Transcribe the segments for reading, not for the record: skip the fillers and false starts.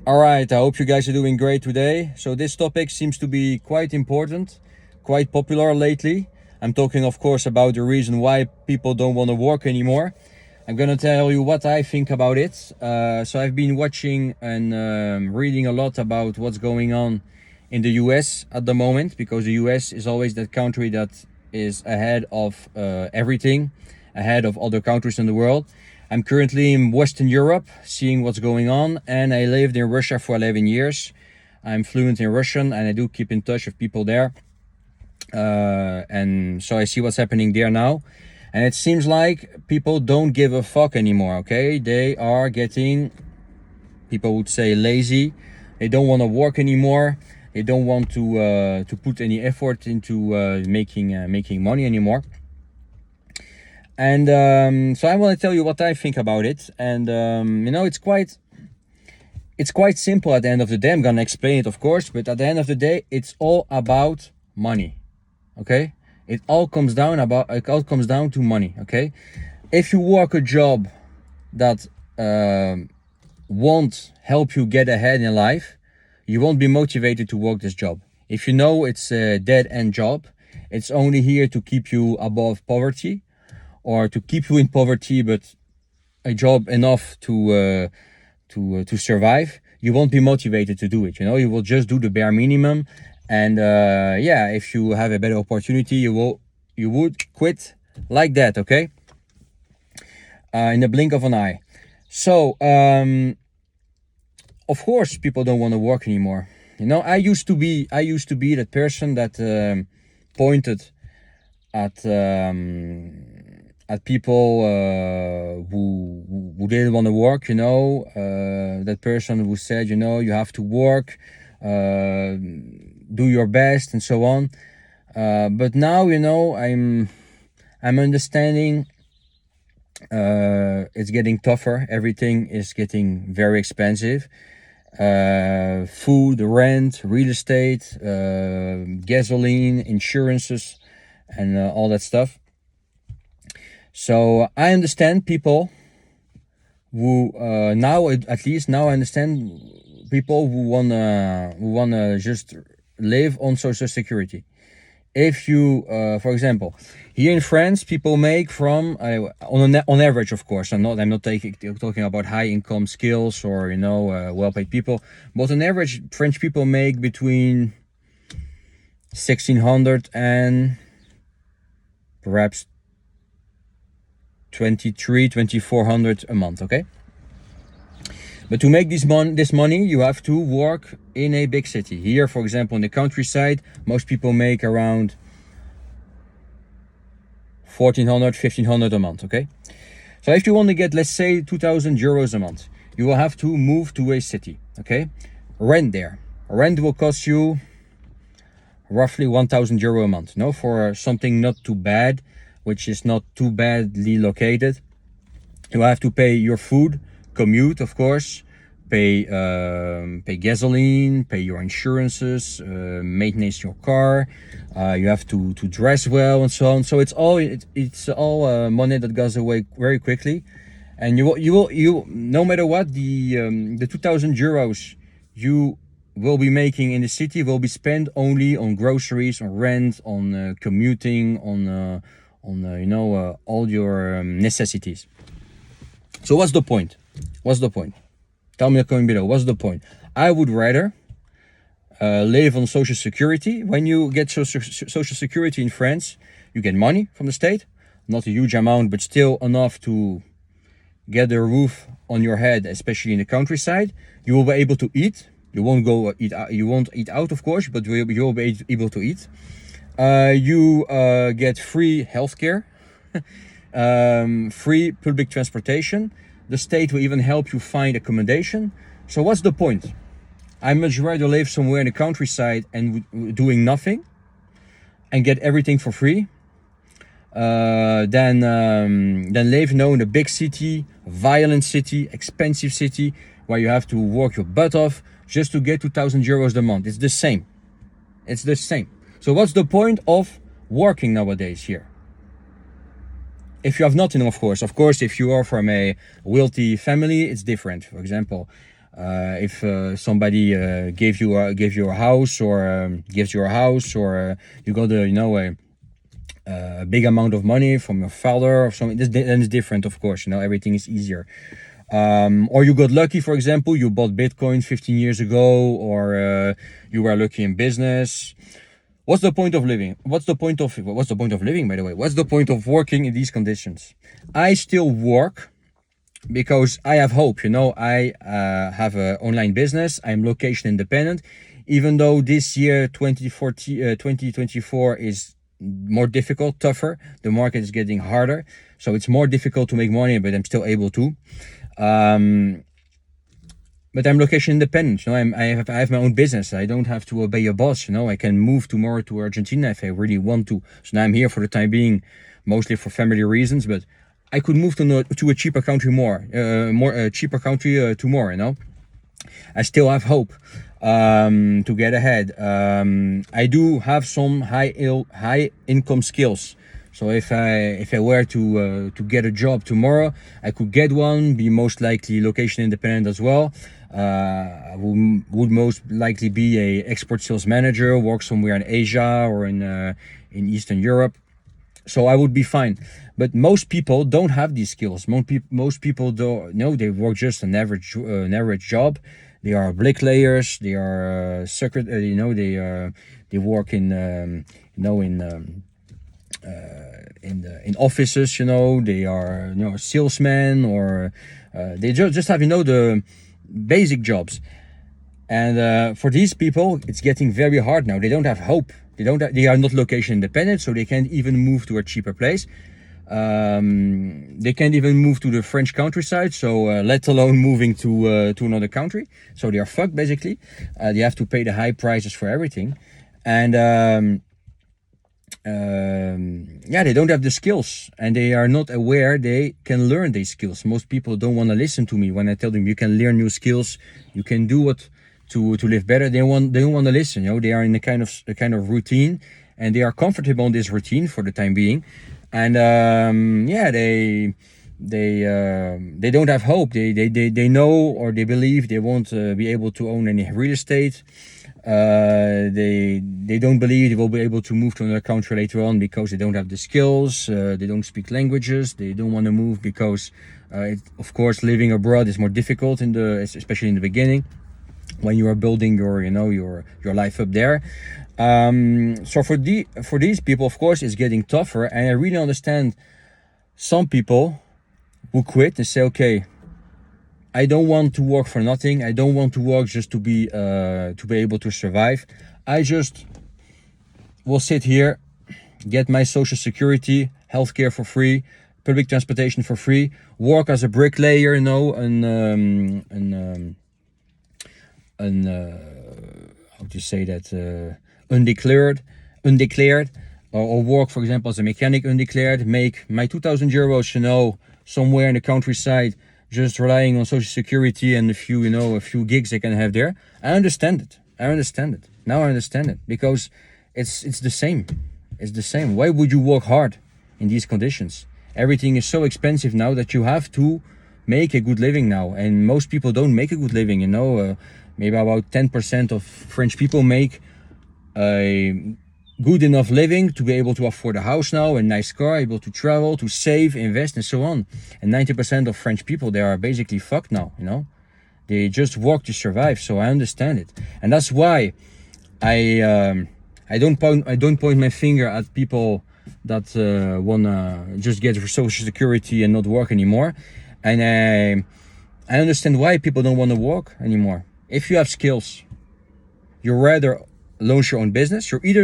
All right, I hope you guys are doing great today. So this topic seems to be quite important, quite popular lately. I'm talking, of course, about the reason why people don't want to work anymore. I'm gonna tell you what I think about it. So I've been watching and reading a lot about what's going on in the US at the moment, because the US is always that country that is ahead of everything, ahead of other countries in the world. I'm currently in Western Europe, seeing what's going on, and I lived in Russia for 11 years. I'm fluent in Russian, and I do keep in touch with people there. And so I see what's happening there now. And it seems like people don't give a fuck anymore, okay? They are getting, people would say, lazy. They don't want to work anymore. They don't want to put any effort into making money anymore. And so I want to tell you what I think about it. And it's quite simple at the end of the day. I'm gonna explain it, of course, but at the end of the day, it's all about money. Okay, it all comes down to money. Okay, if you work a job that won't help you get ahead in life, you won't be motivated to work this job. If you know it's a dead-end job, it's only here to keep you above poverty, or to keep you in poverty, but a job enough to survive, you won't be motivated to do it. You will just do the bare minimum. And if you have a better opportunity, you would quit like that, okay? In the blink of an eye. So of course people don't want to work anymore. I used to be that person that pointed at people who didn't want to work. That person who said, you have to work, do your best, and so on. But now, I'm understanding it's getting tougher. Everything is getting very expensive. Food, rent, real estate, gasoline, insurances, and all that stuff. So I understand people who now I understand people who wanna just live on Social Security. If you, for example, here in France, people make from on average, of course. I'm not talking about high income skills or well paid people, but on average, French people make between 1,600 and perhaps 2,400 a month, okay? But to make this money, you have to work in a big city. Here, for example, in the countryside, most people make around 1,400, 1,500 a month, okay? So if you want to get, let's say, 2,000 euros a month, you will have to move to a city, okay? Rent there. Rent will cost you roughly 1,000 euro a month, for something not too bad, which is not too badly located. You have to pay your food, commute, of course, pay gasoline, pay your insurances, maintenance your car. You have to dress well and so on. So it's all money that goes away very quickly, and you no matter what, the 2,000 euros you will be making in the city will be spent only on groceries, on rent, on commuting, on all your necessities. So what's the point? Tell me in the comment below, what's the point? I would rather live on Social Security. When you get Social Security in France, you get money from the state, not a huge amount, but still enough to get a roof on your head, especially in the countryside. You will be able to eat. You won't eat out, of course, but you will be able to eat. You get free healthcare, free public transportation. The state will even help you find accommodation. So what's the point? I much rather live somewhere in the countryside and doing nothing and get everything for free than live in a big city, violent city, expensive city, where you have to work your butt off just to get 2,000 euros a month. It's the same. So what's the point of working nowadays here? If you have nothing, of course, if you are from a wealthy family, it's different. For example, If somebody gave you a house, or gives you a house, or you got a big amount of money from your father or something, then it's different, of course. Everything is easier. Or you got lucky, for example, you bought Bitcoin 15 years ago, or you were lucky in business. What's the point of living? What's the point of living, by the way? What's the point of working in these conditions? I still work because I have hope. I have an online business. I'm location independent. Even though this year, 2024, is more difficult, tougher. The market is getting harder. So it's more difficult to make money, but I'm still able to. But I'm location independent. I have my own business. I don't have to obey a boss. I can move tomorrow to Argentina if I really want to. So now I'm here for the time being, mostly for family reasons. But I could move to a cheaper country cheaper country tomorrow. I still have hope to get ahead. I do have some high income skills. So if I were to get a job tomorrow, I could get one. Be most likely location independent as well. I would most likely be a export sales manager, work somewhere in Asia or in Eastern Europe. So I would be fine. But most people don't have these skills. Most people don't know. They work just an average job. They are bricklayers. They are they work in offices. They are salesmen, or they just have the basic jobs. And for these people, it's getting very hard now. They don't have hope. They are not location independent, so they can't even move to a cheaper place. They can't even move to the French countryside, so let alone moving to another country. So they are fucked, basically. They have to pay the high prices for everything. And they don't have the skills, and they are not aware they can learn these skills. Most people don't want to listen to me when I tell them you can learn new skills, you can do what to live better. They don't want to listen. They are in a kind of routine, and they are comfortable in this routine for the time being. And they don't have hope. They know, or they believe they won't be able to own any real estate. They don't believe they will be able to move to another country later on because they don't have the skills. They don't speak languages. They don't want to move because, of course, living abroad is more difficult especially in the beginning, when you are building your life up there. So for these people, of course, it's getting tougher. And I really understand some people who quit and say, okay, I don't want to work for nothing. I don't want to work just to be able to survive. I just will sit here, get my social security, healthcare for free, public transportation for free, work as a bricklayer, undeclared, or work, for example, as a mechanic undeclared, make my 2,000 euros, somewhere in the countryside, just relying on social security and a few gigs they can have there. I understand it. Now I understand it, because it's the same. It's the same. Why would you work hard in these conditions? Everything is so expensive now that you have to make a good living now, and most people don't make a good living. Maybe about 10% of French people make a good enough living to be able to afford a house now, a nice car, able to travel, to save, invest, and so on. And 90% of French people, they are basically fucked now. They just work to survive. So I understand it, and that's why I don't point my finger at people that wanna just get social security and not work anymore. And I understand why people don't want to work anymore. If you have skills, you rather launch your own business. You're either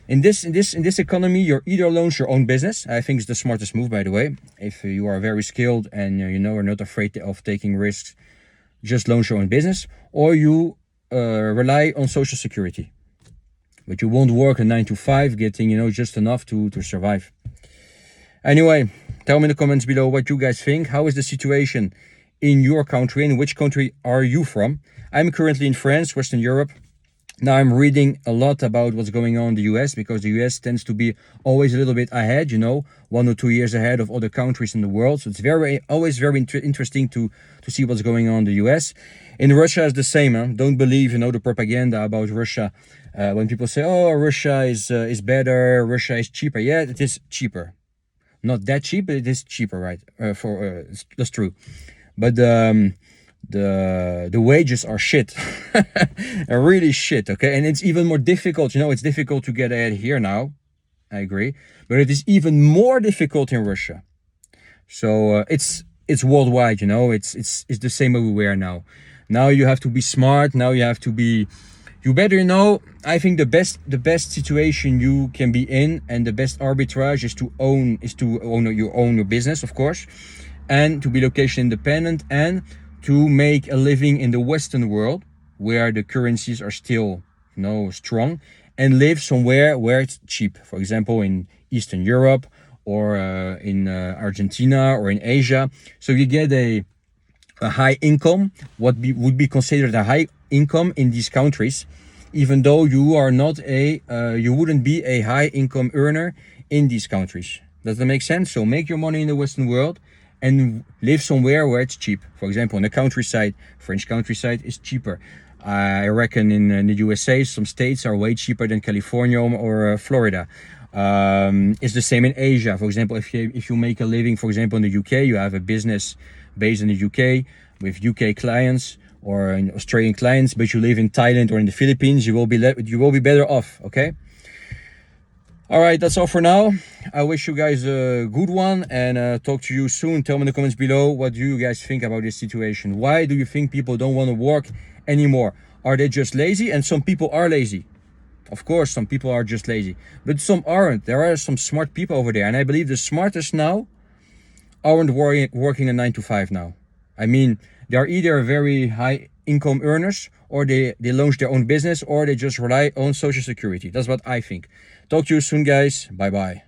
in this economy, you're either launch your own business. I think it's the smartest move, by the way. If you are very skilled and are not afraid of taking risks, just launch your own business, or you rely on social security. But you won't work a 9-to-5, getting just enough to survive. Anyway, tell me in the comments below what you guys think. How is the situation in your country? In which country are you from? I'm currently in France, Western Europe. Now I'm reading a lot about what's going on in the US, because the US tends to be always a little bit ahead, 1 or 2 years ahead of other countries in the world. So it's always very interesting to see what's going on in the US. In Russia, it's the same. Huh? Don't believe, the propaganda about Russia. When people say, "Oh, Russia is better, Russia is cheaper." Yeah, it is cheaper. Not that cheap, but it is cheaper, right? That's true. But the wages are shit. Are really shit. Okay, and it's even more difficult. It's difficult to get ahead here now. I agree, but it is even more difficult in Russia. So it's worldwide. It's the same everywhere now. Now you have to be smart. Now you have to be. You better know. I think the best situation you can be in, and the best arbitrage is to own your business, of course, and to be location independent, and to make a living in the Western world, where the currencies are still strong, and live somewhere where it's cheap. For example, in Eastern Europe, or in Argentina, or in Asia. So you get a high income, what would be considered a high income in these countries, even though you are not you wouldn't be a high income earner in these countries. Does that make sense? So make your money in the Western world and live somewhere where it's cheap. For example, in the countryside, French countryside is cheaper. I reckon in the USA, some states are way cheaper than California or Florida. It's the same in Asia. For example, if you make a living, for example, in the UK, you have a business based in the UK with UK clients or in Australian clients, but you live in Thailand or in the Philippines, you will be better off. Okay. All right, that's all for now. I wish you guys a good one, and talk to you soon. Tell me in the comments below, what do you guys think about this situation? Why do you think people don't want to work anymore? Are they just lazy? And some people are lazy. Of course, some people are just lazy, but some aren't. There are some smart people over there, and I believe the smartest now aren't working a 9 to 5 now. I mean, they are either very high income earners, or they launch their own business, or they just rely on social security. That's what I think. Talk to you soon, guys. Bye bye.